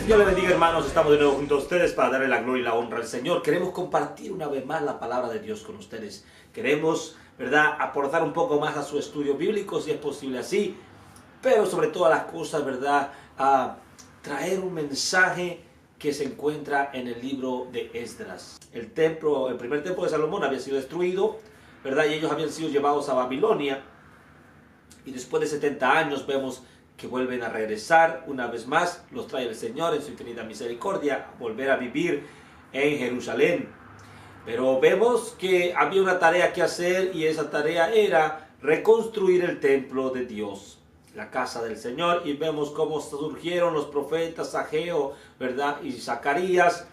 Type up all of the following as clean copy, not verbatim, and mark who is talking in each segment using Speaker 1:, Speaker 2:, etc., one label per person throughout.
Speaker 1: Dios le bendiga, hermanos. Estamos de nuevo junto a ustedes para darle la gloria y la honra al Señor. Queremos compartir una vez más la palabra de Dios con ustedes. Queremos, ¿verdad?, aportar un poco más a su estudio bíblico, si es posible así. Pero sobre todas las cosas, ¿verdad?, a traer un mensaje que se encuentra en el libro de Esdras. El primer templo de Salomón había sido destruido, ¿verdad?, y ellos habían sido llevados a Babilonia. Y después de 70 años vemos que vuelven a regresar una vez más, los trae el Señor en su infinita misericordia, a volver a vivir en Jerusalén. Pero vemos que había una tarea que hacer, y esa tarea era reconstruir el templo de Dios, la casa del Señor. Y vemos cómo surgieron los profetas Ageo, ¿verdad?, y Zacarías.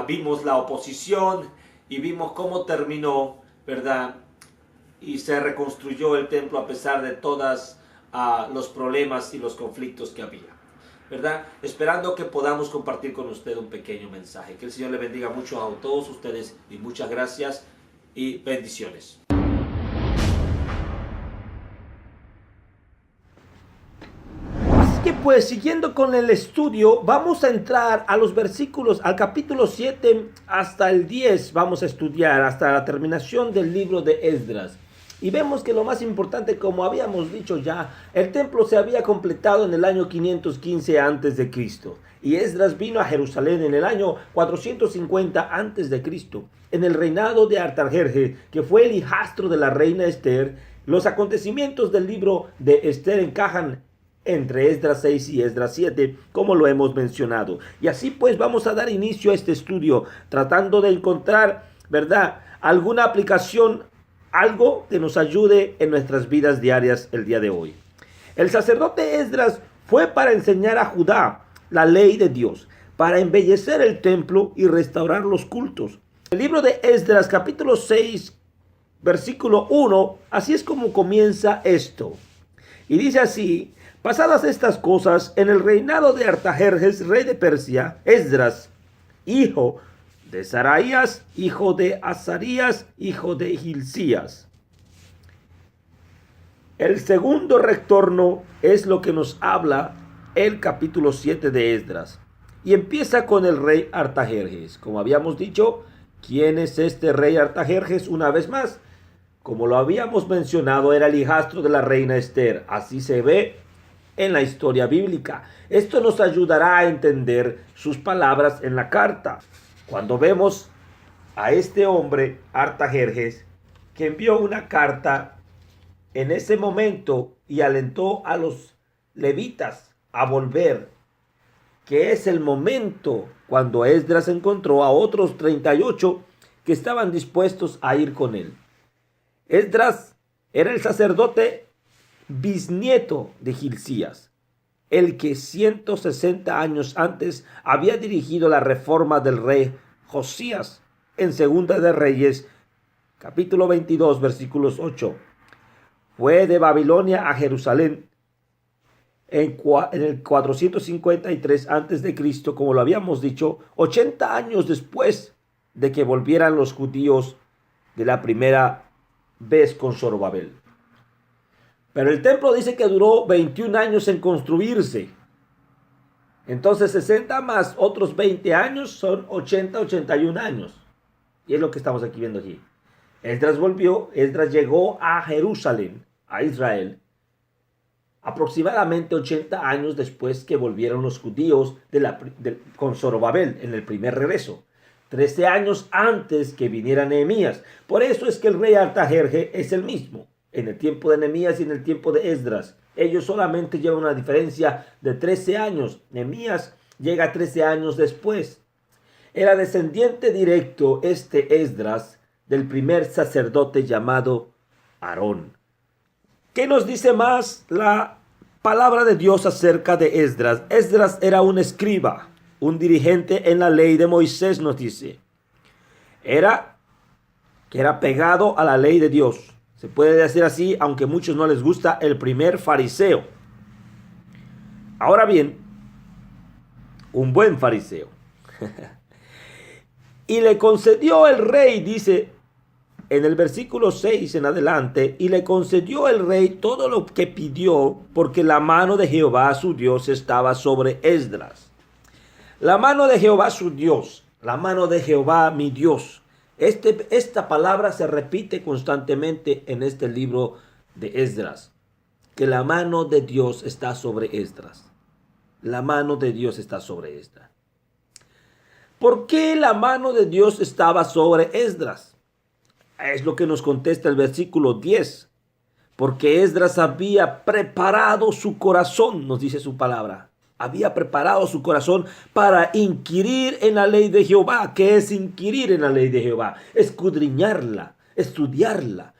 Speaker 1: Vimos la oposición y vimos cómo terminó, ¿verdad?, y se reconstruyó el templo a pesar de todas los problemas y los conflictos que había, ¿verdad? Esperando que podamos compartir con usted un pequeño mensaje. Que el Señor le bendiga mucho a todos ustedes y muchas gracias y bendiciones. Así que pues, siguiendo con el estudio, vamos a entrar a los versículos, al capítulo 7 hasta el 10, vamos a estudiar hasta la terminación del libro de Esdras. Y vemos que lo más importante, como habíamos dicho ya, el templo se había completado en el año 515 a.C. Y Esdras vino a Jerusalén en el año 450 a.C. En el reinado de Artajerjes, que fue el hijastro de la reina Esther. Los acontecimientos del libro de Esther encajan entre Esdras 6 y Esdras 7, como lo hemos mencionado. Y así pues vamos a dar inicio a este estudio, tratando de encontrar, ¿verdad?, alguna aplicación, algo que nos ayude en nuestras vidas diarias el día de hoy. El sacerdote Esdras fue para enseñar a Judá la ley de Dios, para embellecer el templo y restaurar los cultos. El libro de Esdras, capítulo 6, versículo 1, así es como comienza esto. Y dice así: pasadas estas cosas, en el reinado de Artajerjes, rey de Persia, Esdras, hijo de Saraías, hijo de Azarías, hijo de Hilcías. El segundo retorno es lo que nos habla el capítulo 7 de Esdras. Y empieza con el rey Artajerjes. Como habíamos dicho, ¿quién es este rey Artajerjes? Una vez más, como lo habíamos mencionado, era el hijastro de la reina Esther. Así se ve en la historia bíblica. Esto nos ayudará a entender sus palabras en la carta. Cuando vemos a este hombre, Artajerjes, que envió una carta en ese momento y alentó a los levitas a volver, que es el momento cuando Esdras encontró a otros 38 que estaban dispuestos a ir con él. Esdras era el sacerdote bisnieto de Hilcías, el que 160 años antes había dirigido la reforma del rey Josías en Segunda de Reyes, capítulo 22, versículos 8. Fue de Babilonia a Jerusalén en el 453 a.C., como lo habíamos dicho, 80 años después de que volvieran los judíos de la primera vez con Zorobabel. Pero el templo dice que duró 21 años en construirse. Entonces 60 más otros 20 años son 81 años. Y es lo que estamos aquí viendo aquí. Esdras llegó a Jerusalén, a Israel, aproximadamente 80 años después que volvieron los judíos con Zorobabel en el primer regreso. 13 años antes que viniera Nehemías. Por eso es que el rey Artajerjes es el mismo en el tiempo de Nehemías y en el tiempo de Esdras. Ellos solamente llevan una diferencia de 13 años. Nehemías llega 13 años después. Era descendiente directo Esdras del primer sacerdote llamado Aarón. ¿Qué nos dice más la palabra de Dios acerca de Esdras? Esdras era un escriba, un dirigente en la ley de Moisés, nos dice. Era pegado a la ley de Dios. Se puede decir así, aunque a muchos no les gusta, el primer fariseo. Ahora bien, un buen fariseo. Y le concedió el rey, dice en el versículo 6 en adelante, y le concedió el rey todo lo que pidió, porque la mano de Jehová su Dios estaba sobre Esdras. La mano de Jehová su Dios, la mano de Jehová mi Dios. Esta palabra se repite constantemente en este libro de Esdras, que la mano de Dios está sobre Esdras. La mano de Dios está sobre Esdras. ¿Por qué la mano de Dios estaba sobre Esdras? Es lo que nos contesta el versículo 10. Porque Esdras había preparado su corazón, nos dice su palabra. Había preparado su corazón para inquirir en la ley de Jehová. ¿Qué es inquirir en la ley de Jehová? Escudriñarla, estudiarla,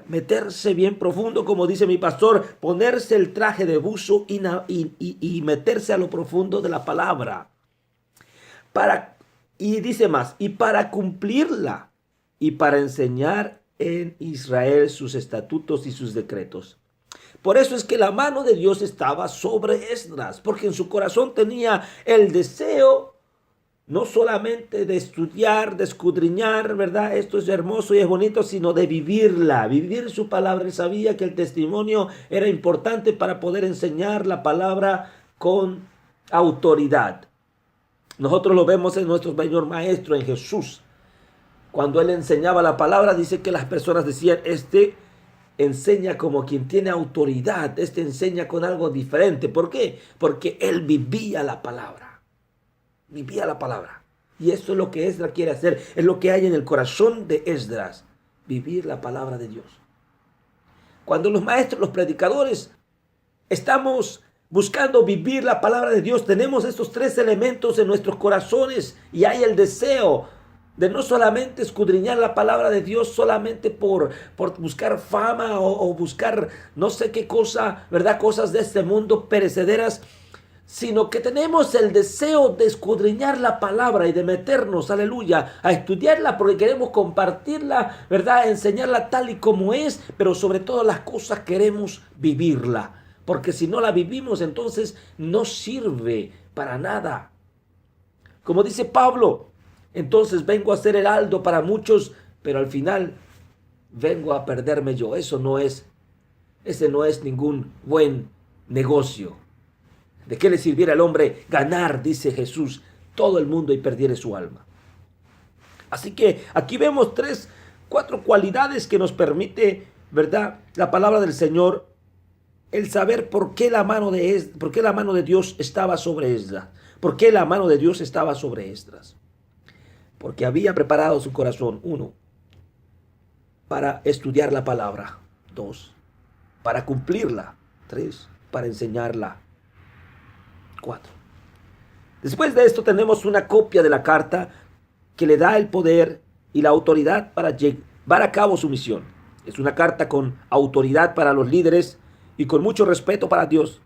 Speaker 1: meterse bien profundo, como dice mi pastor, ponerse el traje de buzo y meterse a lo profundo de la palabra. Y dice más, y para cumplirla y para enseñar en Israel sus estatutos y sus decretos. Por eso es que la mano de Dios estaba sobre Esdras, porque en su corazón tenía el deseo no solamente de estudiar, de escudriñar, ¿verdad? Esto es hermoso y es bonito, sino de vivirla, vivir su palabra. Él sabía que el testimonio era importante para poder enseñar la palabra con autoridad. Nosotros lo vemos en nuestro Señor Maestro, en Jesús. Cuando Él enseñaba la palabra, dice que las personas decían, este enseña como quien tiene autoridad, este enseña con algo diferente. ¿Por qué? Porque Él vivía la palabra. Vivía la palabra. Y eso es lo que Esdras quiere hacer. Es lo que hay en el corazón de Esdras. Vivir la palabra de Dios. Cuando los maestros, los predicadores, estamos buscando vivir la palabra de Dios, tenemos estos tres elementos en nuestros corazones y hay el deseo de no solamente escudriñar la palabra de Dios solamente por buscar fama o buscar no sé qué cosa, ¿verdad? Cosas de este mundo perecederas, sino que tenemos el deseo de escudriñar la palabra y de meternos, aleluya, a estudiarla porque queremos compartirla, ¿verdad? Enseñarla tal y como es, pero sobre todas las cosas queremos vivirla. Porque si no la vivimos, entonces no sirve para nada. Como dice Pablo, entonces vengo a ser heraldo para muchos, pero al final vengo a perderme yo. Ese no es ningún buen negocio. ¿De qué le sirviera al hombre ganar, dice Jesús, todo el mundo y perdiere su alma? Así que aquí vemos 4 cualidades que nos permite, ¿verdad?, la palabra del Señor, el saber por qué la mano de Dios estaba sobre Esdras. ¿Por qué la mano de Dios estaba sobre Esdras? Porque había preparado su corazón, 1, para estudiar la palabra, 2, para cumplirla, 3, para enseñarla, 4. Después de esto tenemos una copia de la carta que le da el poder y la autoridad para llevar a cabo su misión. Es una carta con autoridad para los líderes y con mucho respeto para Dios.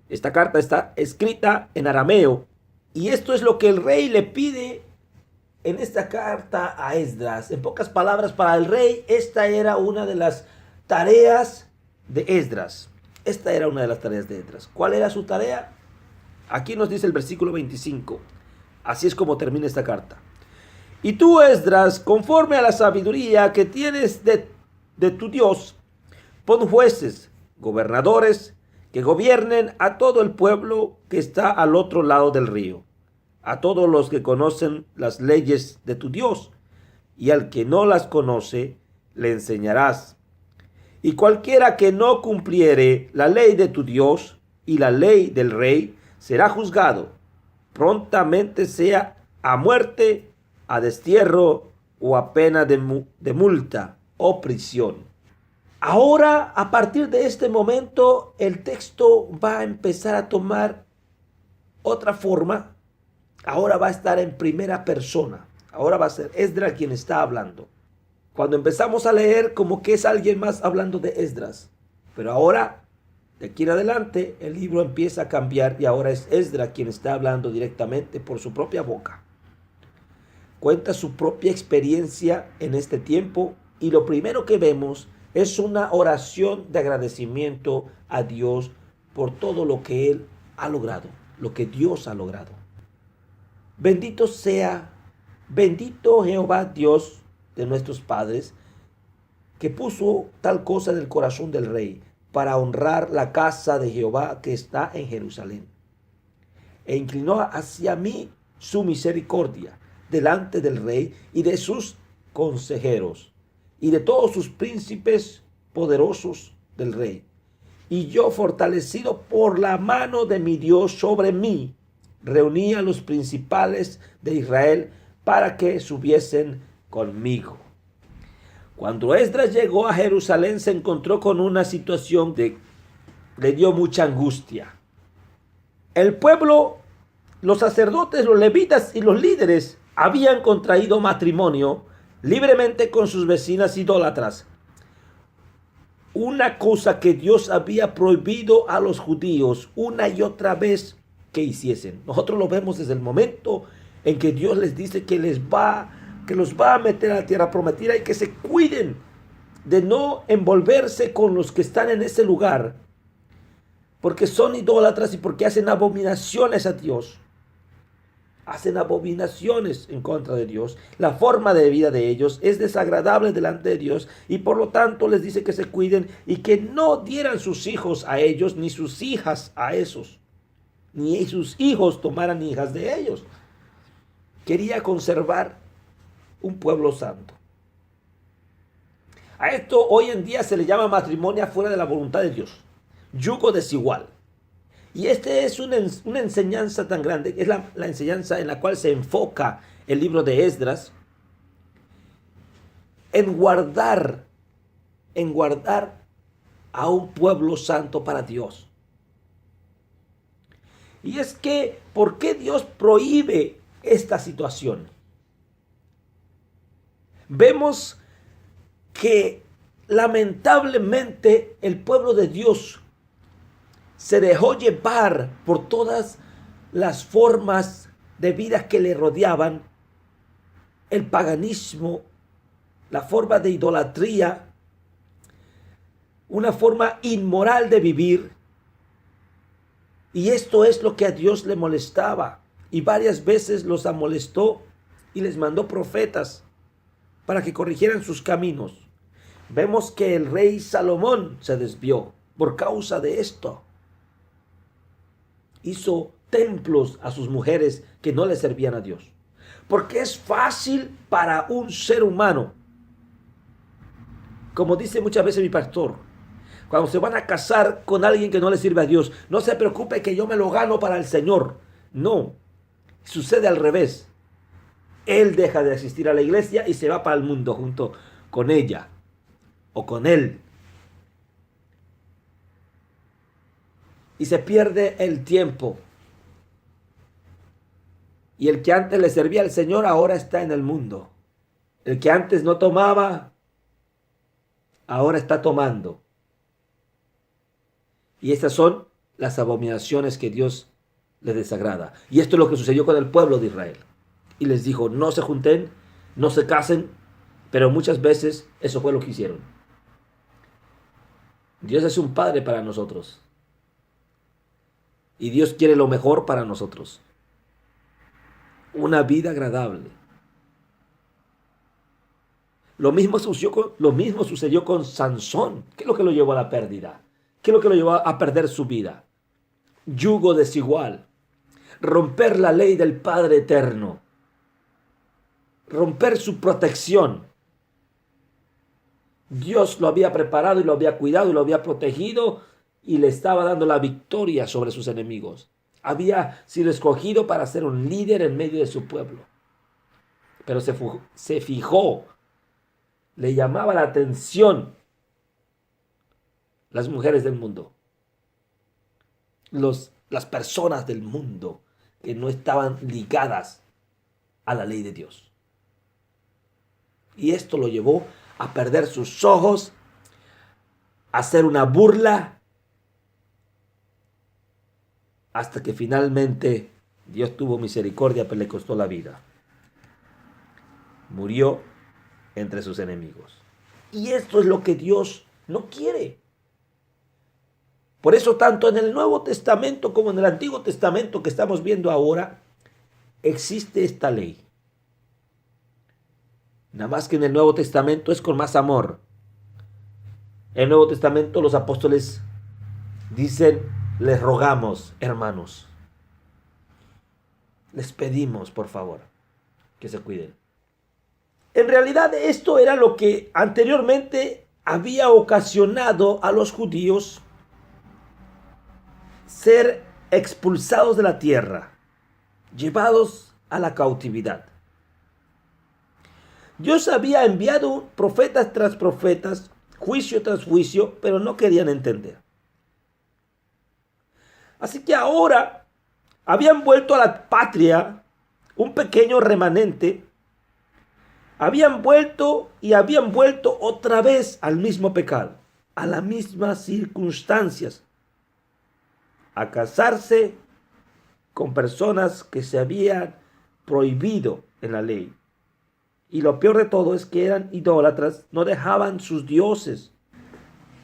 Speaker 1: Esta carta está escrita en arameo y esto es lo que el rey le pide en esta carta a Esdras. En pocas palabras, para el rey esta era una de las tareas de Esdras. Esta era una de las tareas de Esdras. ¿Cuál era su tarea? Aquí nos dice el versículo 25. Así es como termina esta carta. Y tú, Esdras, conforme a la sabiduría que tienes de tu Dios, pon jueces, gobernadores, que gobiernen a todo el pueblo que está al otro lado del río, a todos los que conocen las leyes de tu Dios, y al que no las conoce, le enseñarás. Y cualquiera que no cumpliere la ley de tu Dios y la ley del rey, será juzgado, prontamente sea a muerte, a destierro o a pena de multa o prisión. Ahora, a partir de este momento, el texto va a empezar a tomar otra forma. Ahora va a estar en primera persona. Ahora va a ser Esdras quien está hablando. Cuando empezamos a leer, como que es alguien más hablando de Esdras. Pero ahora, de aquí en adelante, el libro empieza a cambiar y ahora es Esdras quien está hablando directamente por su propia boca. Cuenta su propia experiencia en este tiempo y lo primero que vemos es una oración de agradecimiento a Dios por todo lo que Él ha logrado, lo que Dios ha logrado. Bendito Jehová Dios de nuestros padres, que puso tal cosa en el corazón del rey para honrar la casa de Jehová que está en Jerusalén. e inclinó hacia mí su misericordia delante del rey y de sus consejeros y de todos sus príncipes poderosos del rey. Y yo, fortalecido por la mano de mi Dios sobre mí, reuní a los principales de Israel para que subiesen conmigo. Cuando Esdras llegó a Jerusalén, se encontró con una situación que le dio mucha angustia. El pueblo, los sacerdotes, los levitas y los líderes habían contraído matrimonio libremente con sus vecinas idólatras. Una cosa que Dios había prohibido a los judíos una y otra vez que hiciesen. Nosotros lo vemos desde el momento en que Dios les dice que los va a meter a la tierra prometida y que se cuiden de no envolverse con los que están en ese lugar, porque son idólatras y porque hacen abominaciones a Dios. Hacen abominaciones en contra de Dios. La forma de vida de ellos es desagradable delante de Dios y por lo tanto les dice que se cuiden y que no dieran sus hijos a ellos ni sus hijas a esos, ni sus hijos tomaran hijas de ellos. Quería conservar un pueblo santo. A esto hoy en día se le llama matrimonio fuera de la voluntad de Dios, yugo desigual. Y esta es una enseñanza tan grande, es la enseñanza en la cual se enfoca el libro de Esdras, en guardar a un pueblo santo para Dios. Y es que, ¿por qué Dios prohíbe esta situación? Vemos que lamentablemente el pueblo de Dios se dejó llevar por todas las formas de vida que le rodeaban, el paganismo, la forma de idolatría, una forma inmoral de vivir. Y esto es lo que a Dios le molestaba. Y varias veces los amolestó y les mandó profetas para que corrigieran sus caminos. Vemos que el rey Salomón se desvió por causa de esto. Hizo templos a sus mujeres que no le servían a Dios. Porque es fácil para un ser humano, como dice muchas veces mi pastor, cuando se van a casar con alguien que no le sirve a Dios, no se preocupe que yo me lo gano para el Señor. No, sucede al revés. Él deja de asistir a la iglesia y se va para el mundo junto con ella o con él. Y se pierde el tiempo. Y el que antes le servía al Señor ahora está en el mundo. El que antes no tomaba, ahora está tomando. Y estas son las abominaciones que Dios le desagrada. Y esto es lo que sucedió con el pueblo de Israel. Y les dijo, no se junten, no se casen, pero muchas veces eso fue lo que hicieron. Dios es un padre para nosotros. Y Dios quiere lo mejor para nosotros. Una vida agradable. Lo mismo sucedió con Sansón. ¿Qué es lo que lo llevó a la pérdida? ¿Qué es lo que lo llevó a perder su vida? Yugo desigual. Romper la ley del Padre eterno. Romper su protección. Dios lo había preparado y lo había cuidado y lo había protegido y le estaba dando la victoria sobre sus enemigos. Había sido escogido para ser un líder en medio de su pueblo. Pero se fijó, le llamaba la atención las mujeres del mundo, las personas del mundo que no estaban ligadas a la ley de Dios. Y esto lo llevó a perder sus ojos, a hacer una burla, hasta que finalmente Dios tuvo misericordia, pero le costó la vida. Murió entre sus enemigos. Y esto es lo que Dios no quiere. Por eso tanto en el Nuevo Testamento como en el Antiguo Testamento que estamos viendo ahora, existe esta ley. Nada más que en el Nuevo Testamento es con más amor. En el Nuevo Testamento los apóstoles dicen, les rogamos, hermanos. Les pedimos, por favor, que se cuiden. En realidad esto era lo que anteriormente había ocasionado a los judíos ser expulsados de la tierra, llevados a la cautividad. Dios había enviado profetas tras profetas, juicio tras juicio, pero no querían entender. Así que ahora habían vuelto a la patria un pequeño remanente, habían vuelto otra vez al mismo pecado, a las mismas circunstancias, a casarse con personas que se habían prohibido en la ley. Y lo peor de todo es que eran idólatras, no dejaban sus dioses.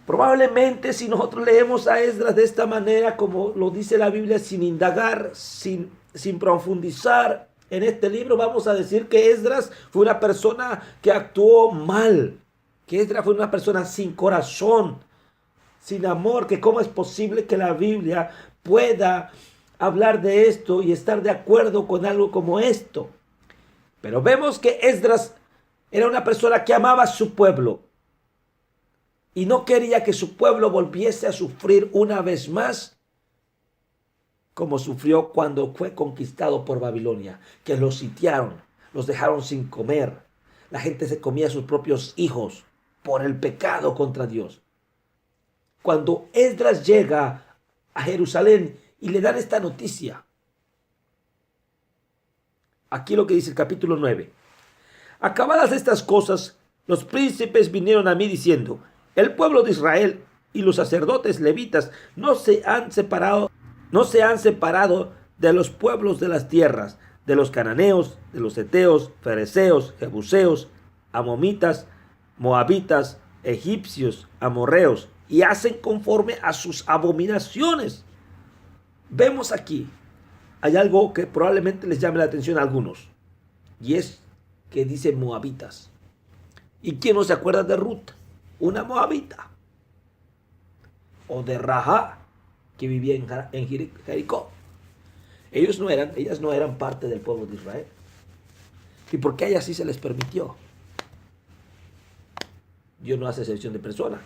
Speaker 1: Probablemente si nosotros leemos a Esdras de esta manera, como lo dice la Biblia, sin indagar, sin profundizar en este libro, vamos a decir que Esdras fue una persona que actuó mal, que Esdras fue una persona sin corazón, sin amor, que cómo es posible que la Biblia pueda hablar de esto y estar de acuerdo con algo como esto. Pero vemos que Esdras era una persona que amaba a su pueblo y no quería que su pueblo volviese a sufrir una vez más como sufrió cuando fue conquistado por Babilonia, que los sitiaron, los dejaron sin comer. La gente se comía a sus propios hijos por el pecado contra Dios. Cuando Esdras llega a Jerusalén y le dan esta noticia, aquí lo que dice el capítulo 9. Acabadas estas cosas, los príncipes vinieron a mí diciendo: el pueblo de Israel y los sacerdotes levitas no se han separado de los pueblos de las tierras, de los cananeos, de los heteos, fereceos, jebuseos, amomitas, moabitas, egipcios, amorreos, y hacen conforme a sus abominaciones. Vemos aquí, hay algo que probablemente les llame la atención a algunos, y es que dice moabitas. ¿Y quién no se acuerda de Ruth? Una moabita. O de Rahab, que vivía en Jericó. Ellas no eran parte del pueblo de Israel. ¿Y por qué a ellas sí se les permitió? Dios no hace excepción de persona.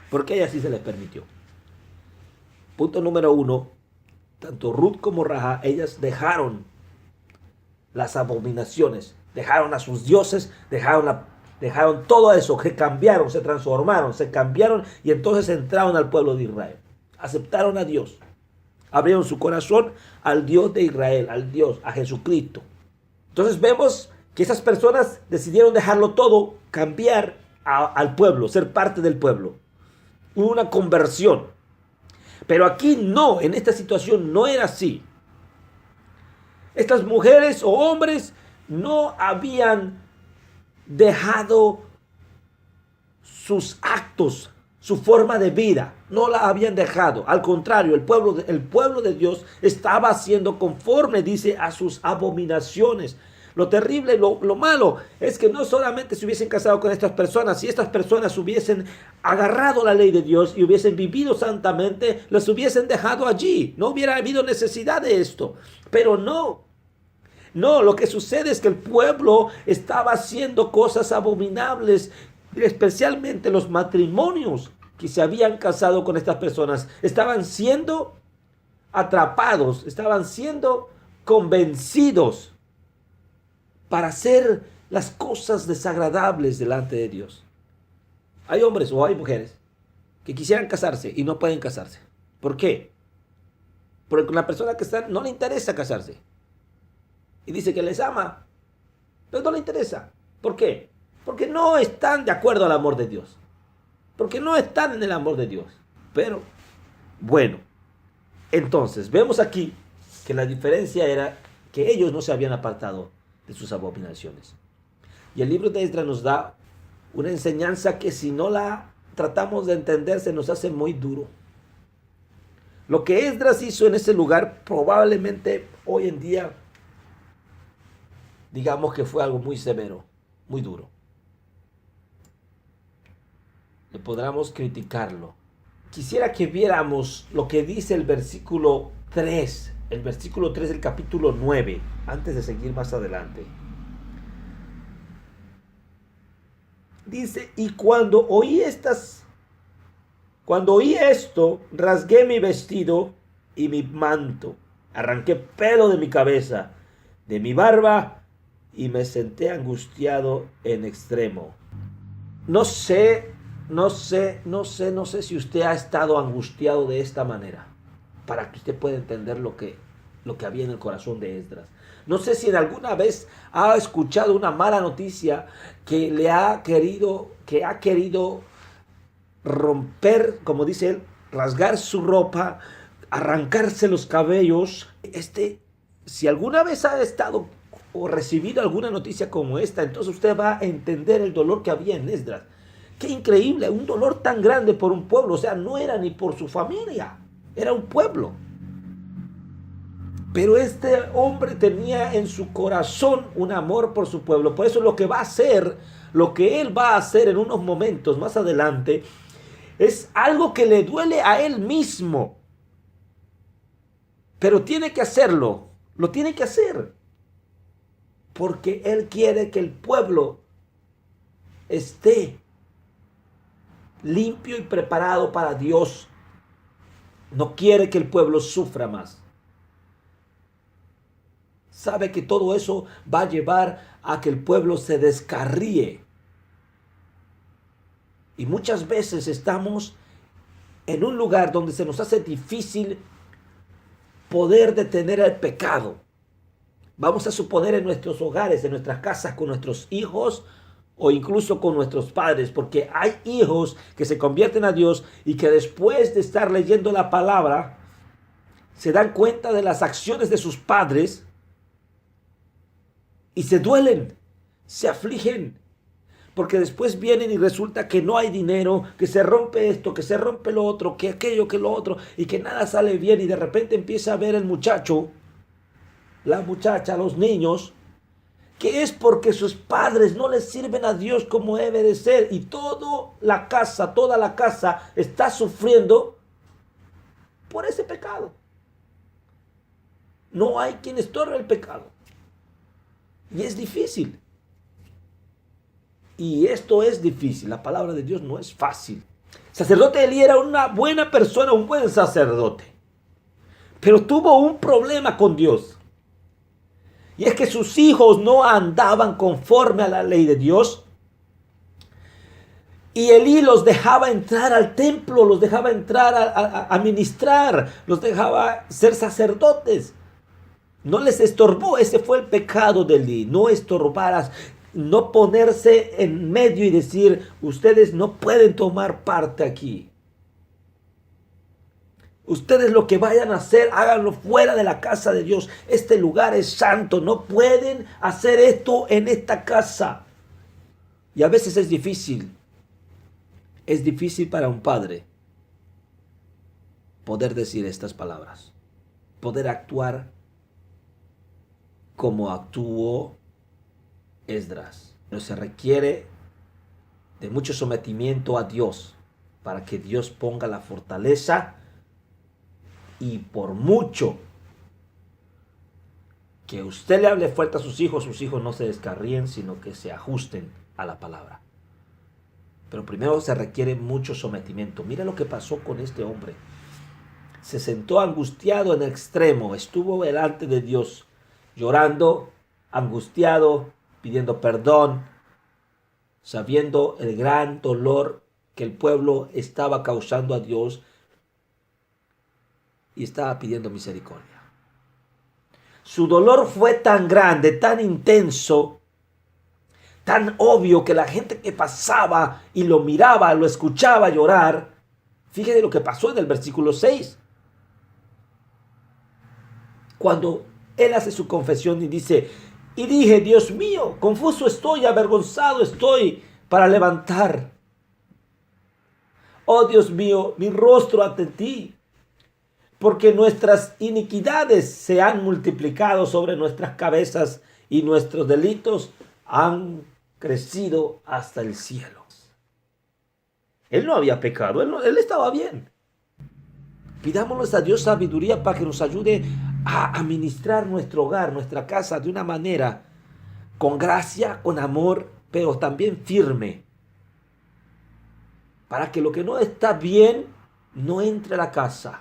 Speaker 1: ¿Por qué a ellas sí se les permitió? Punto número 1. Tanto Ruth como Rahab, ellas dejaron las abominaciones, dejaron a sus dioses, dejaron todo eso, que cambiaron, se transformaron, se cambiaron y entonces entraron al pueblo de Israel. Aceptaron a Dios, abrieron su corazón al Dios de Israel, al Dios, a Jesucristo. Entonces vemos que esas personas decidieron dejarlo todo, cambiar al pueblo, ser parte del pueblo. Hubo una conversión. Pero aquí no, en esta situación no era así. Estas mujeres o hombres no habían dejado sus actos, su forma de vida, no la habían dejado. Al contrario, el pueblo de Dios estaba haciendo conforme, dice, a sus abominaciones. Lo terrible, lo malo, es que no solamente se hubiesen casado con estas personas, si estas personas hubiesen agarrado la ley de Dios y hubiesen vivido santamente, las hubiesen dejado allí. No hubiera habido necesidad de esto. Pero no, lo que sucede es que el pueblo estaba haciendo cosas abominables, especialmente los matrimonios que se habían casado con estas personas. Estaban siendo atrapados, estaban siendo convencidos para hacer las cosas desagradables delante de Dios. Hay hombres o hay mujeres que quisieran casarse y no pueden casarse. ¿Por qué? Porque con la persona que está no le interesa casarse. Y dice que les ama, pero no le interesa. ¿Por qué? Porque no están de acuerdo al amor de Dios. Porque no están en el amor de Dios. Pero, bueno, entonces vemos aquí que la diferencia era que ellos no se habían apartado de sus abominaciones. Y el libro de Esdras nos da una enseñanza que si no la tratamos de entender se nos hace muy duro. Lo que Esdras hizo en ese lugar probablemente hoy en día digamos que fue algo muy severo, muy duro. Podríamos criticarlo. Quisiera que viéramos lo que dice el versículo 3 el versículo 3 del capítulo 9, antes de seguir más adelante. Dice, y cuando oí esto, rasgué mi vestido y mi manto, arranqué pelo de mi cabeza, de mi barba, y me senté angustiado en extremo. No sé si usted ha estado angustiado de esta manera, para que usted pueda entender lo que había en el corazón de Esdras. No sé si en alguna vez ha escuchado una mala noticia que ha querido romper, como dice él, rasgar su ropa, arrancarse los cabellos. Si alguna vez ha estado o recibido alguna noticia como esta, entonces usted va a entender el dolor que había en Esdras. Qué increíble, un dolor tan grande por un pueblo. O sea, no era ni por su familia, era un pueblo. Pero este hombre tenía en su corazón un amor por su pueblo. Por eso lo que él va a hacer en unos momentos más adelante, es algo que le duele a él mismo. Pero tiene que hacerlo, lo tiene que hacer. Porque él quiere que el pueblo esté limpio y preparado para Dios. No quiere que el pueblo sufra más. Sabe que todo eso va a llevar a que el pueblo se descarríe. Y muchas veces estamos en un lugar donde se nos hace difícil poder detener el pecado. Vamos a suponer en nuestros hogares, en nuestras casas, con nuestros hijos o incluso con nuestros padres, porque hay hijos que se convierten a Dios y que después de estar leyendo la palabra se dan cuenta de las acciones de sus padres y se duelen, se afligen, porque después vienen y resulta que no hay dinero, que se rompe esto, que se rompe lo otro, que aquello, que lo otro, y que nada sale bien, y de repente empieza a ver el muchacho, la muchacha, los niños, que es porque sus padres no les sirven a Dios como debe de ser, y toda la casa está sufriendo por ese pecado. No hay quien estorbe el pecado. Y es difícil. Y esto es difícil. La palabra de Dios no es fácil. El sacerdote Elí era una buena persona, un buen sacerdote. Pero tuvo un problema con Dios. Y es que sus hijos no andaban conforme a la ley de Dios. Y Elí los dejaba entrar al templo, los dejaba entrar a ministrar, los dejaba ser sacerdotes. No les estorbó, ese fue el pecado de Elí, no estorbaras, no ponerse en medio y decir, ustedes no pueden tomar parte aquí. Ustedes lo que vayan a hacer, háganlo fuera de la casa de Dios. Este lugar es santo, no pueden hacer esto en esta casa. Y a veces es difícil para un padre poder decir estas palabras, poder actuar como actuó Esdras. Pero se requiere de mucho sometimiento a Dios para que Dios ponga la fortaleza, y por mucho que usted le hable fuerte a sus hijos no se descarríen, sino que se ajusten a la palabra. Pero primero se requiere mucho sometimiento. Mira lo que pasó con este hombre. Se sentó angustiado en extremo, estuvo delante de Dios, llorando, angustiado, pidiendo perdón, sabiendo el gran dolor que el pueblo estaba causando a Dios, y estaba pidiendo misericordia. Su dolor fue tan grande, tan intenso, tan obvio, que la gente que pasaba y lo miraba, lo escuchaba llorar. Fíjese lo que pasó en el versículo 6. Cuando él hace su confesión y dice, y dije, Dios mío, confuso estoy, avergonzado estoy para levantar. Oh Dios mío, mi rostro ante ti, porque nuestras iniquidades se han multiplicado sobre nuestras cabezas y nuestros delitos han crecido hasta el cielo. Él no había pecado, él estaba bien. Pidámosle a Dios sabiduría para que nos ayude a administrar nuestro hogar, nuestra casa de una manera con gracia, con amor, pero también firme, para que lo que no está bien no entre a la casa.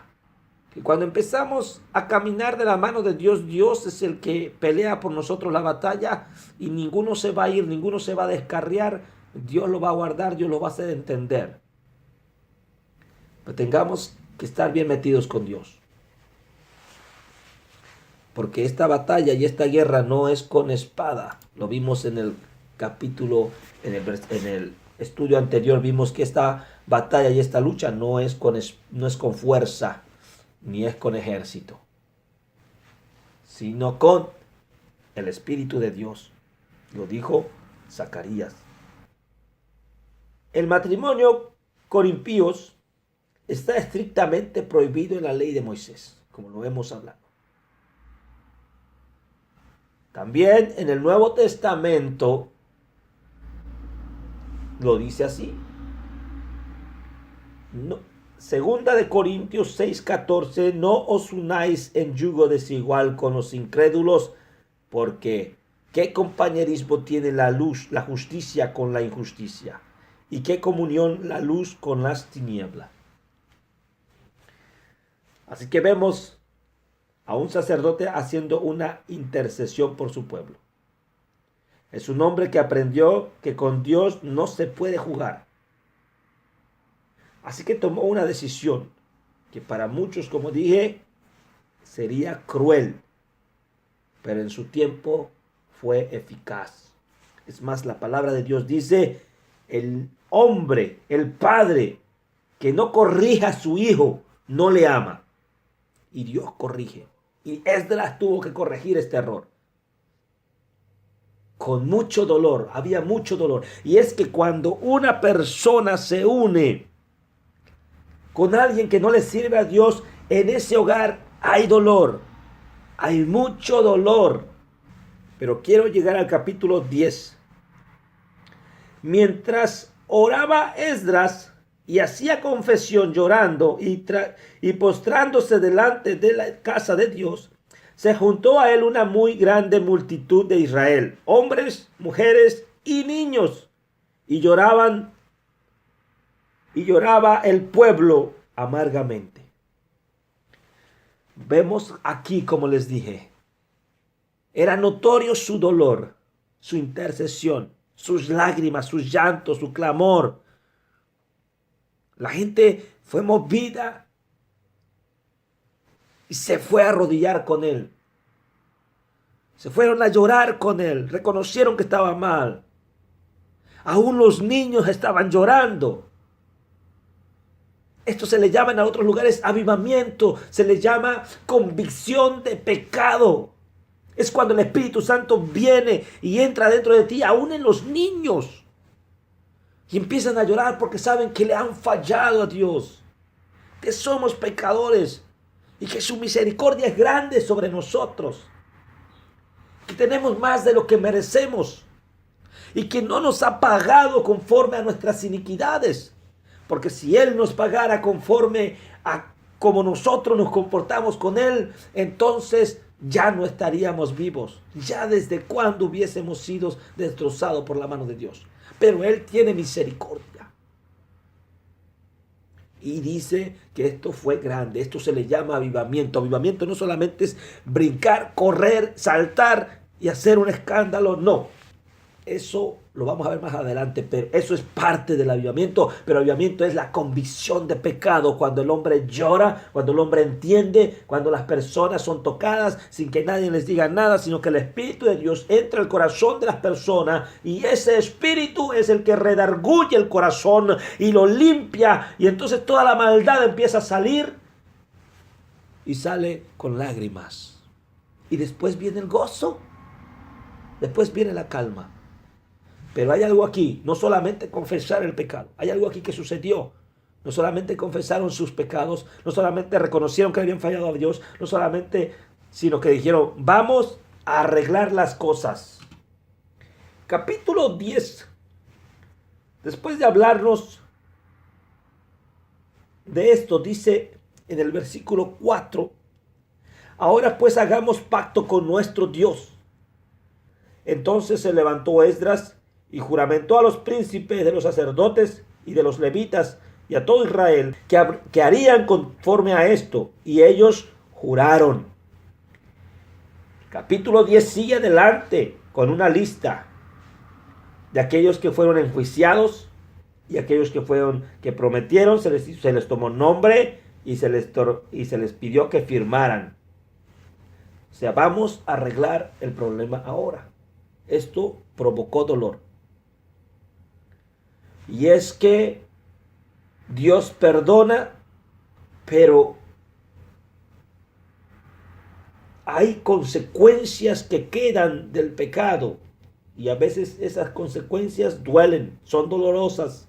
Speaker 1: Que cuando empezamos a caminar de la mano de Dios, Dios es el que pelea por nosotros la batalla y ninguno se va a ir, ninguno se va a descarriar. Dios lo va a guardar, Dios lo va a hacer entender. Pero tengamos que estar bien metidos con Dios. Porque esta batalla y esta guerra no es con espada. Lo vimos en el capítulo, en el estudio anterior, vimos que esta batalla y esta lucha no es con fuerza, ni es con ejército, sino con el Espíritu de Dios. Lo dijo Zacarías. El matrimonio con impíos está estrictamente prohibido en la ley de Moisés, como lo hemos hablado. También en el Nuevo Testamento lo dice así. No, Segunda de Corintios 6:14, no os unáis en yugo desigual con los incrédulos, porque ¿qué compañerismo tiene la luz, la justicia con la injusticia? ¿Y qué comunión la luz con las tinieblas? Así que vemos a un sacerdote haciendo una intercesión por su pueblo. Es un hombre que aprendió que con Dios no se puede jugar. Así que tomó una decisión que para muchos, como dije, sería cruel, pero en su tiempo fue eficaz. Es más, la palabra de Dios dice, el hombre, el padre, que no corrija a su hijo, no le ama. Y Dios corrige. Y Esdras tuvo que corregir este error. Con mucho dolor, había mucho dolor. Y es que cuando una persona se une con alguien que no le sirve a Dios, en ese hogar hay dolor. Hay mucho dolor. Pero quiero llegar al capítulo 10. Mientras oraba Esdras y hacía confesión llorando y postrándose delante de la casa de Dios, se juntó a él una muy grande multitud de Israel, hombres, mujeres y niños, y lloraba el pueblo amargamente. Vemos aquí, como les dije, era notorio su dolor, su intercesión, sus lágrimas, sus llantos, su clamor. La gente fue movida y se fue a arrodillar con él. Se fueron a llorar con él. Reconocieron que estaba mal. Aún los niños estaban llorando. Esto se le llama en otros lugares avivamiento. Se le llama convicción de pecado. Es cuando el Espíritu Santo viene y entra dentro de ti, aún en los niños. Y empiezan a llorar porque saben que le han fallado a Dios. Que somos pecadores. Y que su misericordia es grande sobre nosotros. Que tenemos más de lo que merecemos. Y que no nos ha pagado conforme a nuestras iniquidades. Porque si Él nos pagara conforme a como nosotros nos comportamos con Él, entonces ya no estaríamos vivos. Ya desde cuándo hubiésemos sido destrozados por la mano de Dios. Pero Él tiene misericordia. Y dice que esto fue grande. Esto se le llama avivamiento. Avivamiento no solamente es brincar, correr, saltar y hacer un escándalo. No. Eso lo vamos a ver más adelante, pero eso es parte del avivamiento. Pero avivamiento es la convicción de pecado, cuando el hombre llora, cuando el hombre entiende, cuando las personas son tocadas sin que nadie les diga nada, sino que el Espíritu de Dios entra al corazón de las personas y ese Espíritu es el que redarguye el corazón y lo limpia, y entonces toda la maldad empieza a salir y sale con lágrimas. Y después viene el gozo, después viene la calma. Pero hay algo aquí, no solamente confesar el pecado, hay algo aquí que sucedió. No solamente confesaron sus pecados, no solamente reconocieron que habían fallado a Dios, no solamente, sino que dijeron, vamos a arreglar las cosas. Capítulo 10, después de hablarnos de esto, dice en el versículo 4, Ahora pues hagamos pacto con nuestro Dios. Entonces se levantó Esdras y juramentó a los príncipes de los sacerdotes y de los levitas y a todo Israel que harían conforme a esto, y ellos juraron. Capítulo 10 sigue adelante con una lista de aquellos que fueron enjuiciados y aquellos que prometieron. Se les tomó nombre y se les pidió que firmaran. O sea, vamos a arreglar el problema ahora. Esto provocó dolor. Y es que Dios perdona, pero hay consecuencias que quedan del pecado. Y a veces esas consecuencias duelen, son dolorosas.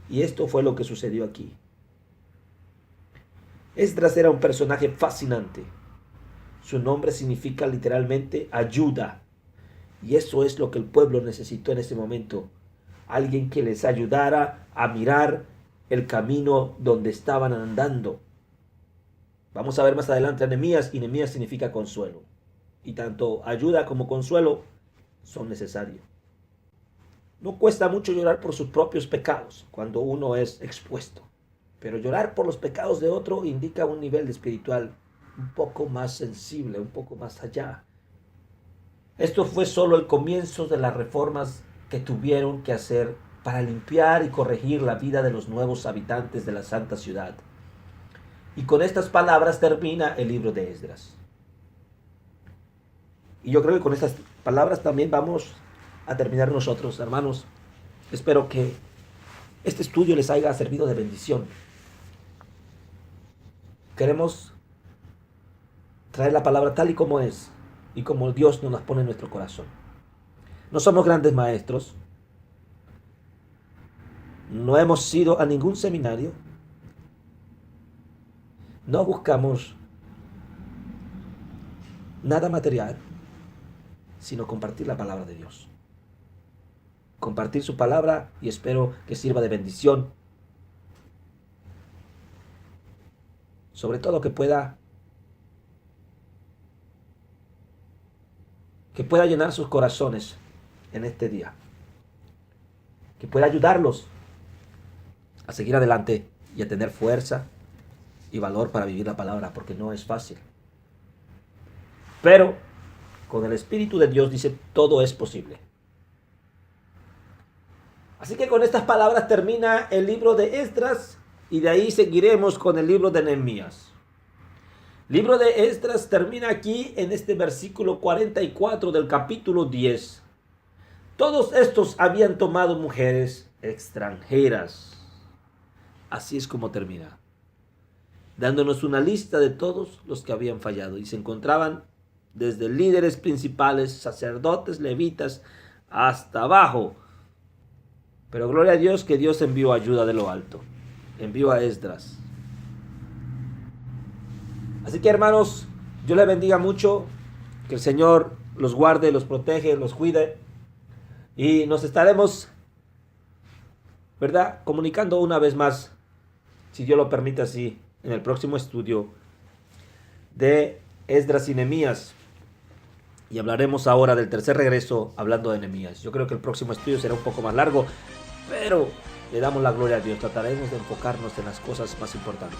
Speaker 1: Y esto fue lo que sucedió aquí. Esdras era un personaje fascinante. Su nombre significa literalmente ayuda. Y eso es lo que el pueblo necesitó en ese momento. Alguien que les ayudara a mirar el camino donde estaban andando. Vamos a ver más adelante a Nehemías, y Nehemías significa consuelo. Y tanto ayuda como consuelo son necesarios. No cuesta mucho llorar por sus propios pecados cuando uno es expuesto. Pero llorar por los pecados de otro indica un nivel espiritual un poco más sensible, un poco más allá. Esto fue solo el comienzo de las reformas que tuvieron que hacer para limpiar y corregir la vida de los nuevos habitantes de la santa ciudad. Y con estas palabras termina el libro de Esdras. Y yo creo que con estas palabras también vamos a terminar nosotros, hermanos. Espero que este estudio les haya servido de bendición. Queremos traer la palabra tal y como es y como Dios nos las pone en nuestro corazón. No somos grandes maestros. No hemos ido a ningún seminario. No buscamos nada material, sino compartir la palabra de Dios. Compartir su palabra, y espero que sirva de bendición. Sobre todo que pueda llenar sus corazones en este día. Que pueda ayudarlos a seguir adelante y a tener fuerza y valor para vivir la palabra, porque no es fácil. Pero con el Espíritu de Dios, dice, todo es posible. Así que con estas palabras termina el libro de Esdras, y de ahí seguiremos con el libro de Nehemías. El libro de Esdras termina aquí en este versículo 44 del capítulo 10. Todos estos habían tomado mujeres extranjeras. Así es como termina, dándonos una lista de todos los que habían fallado, y se encontraban desde líderes principales, sacerdotes, levitas, hasta abajo. Pero gloria a Dios que Dios envió ayuda de lo alto. Envió a Esdras. Así que, hermanos, Dios les bendiga mucho. Que el Señor los guarde, los protege, los cuide. Y nos estaremos, ¿verdad?, comunicando una vez más, si Dios lo permite así, en el próximo estudio de Esdras y Nehemías. Y hablaremos ahora del tercer regreso, hablando de Nehemías. Yo creo que el próximo estudio será un poco más largo, pero le damos la gloria a Dios. Trataremos de enfocarnos en las cosas más importantes.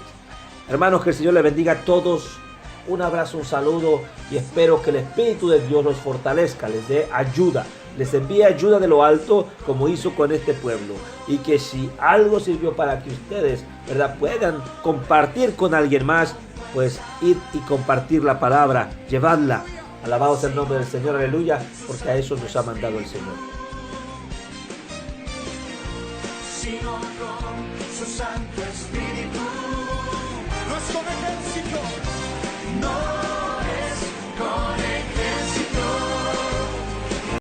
Speaker 1: Hermanos, que el Señor les bendiga a todos. Un abrazo, un saludo, y espero que el Espíritu de Dios los fortalezca, les dé ayuda, les envíe ayuda de lo alto, como hizo con este pueblo. Y que si algo sirvió para que ustedes, ¿verdad?, puedan compartir con alguien más, pues ir y compartir la palabra, llevarla. Alabado sea el nombre del Señor, aleluya, porque a eso nos ha mandado el Señor.
Speaker 2: Sino con su Santo Espíritu, nuestro ejército no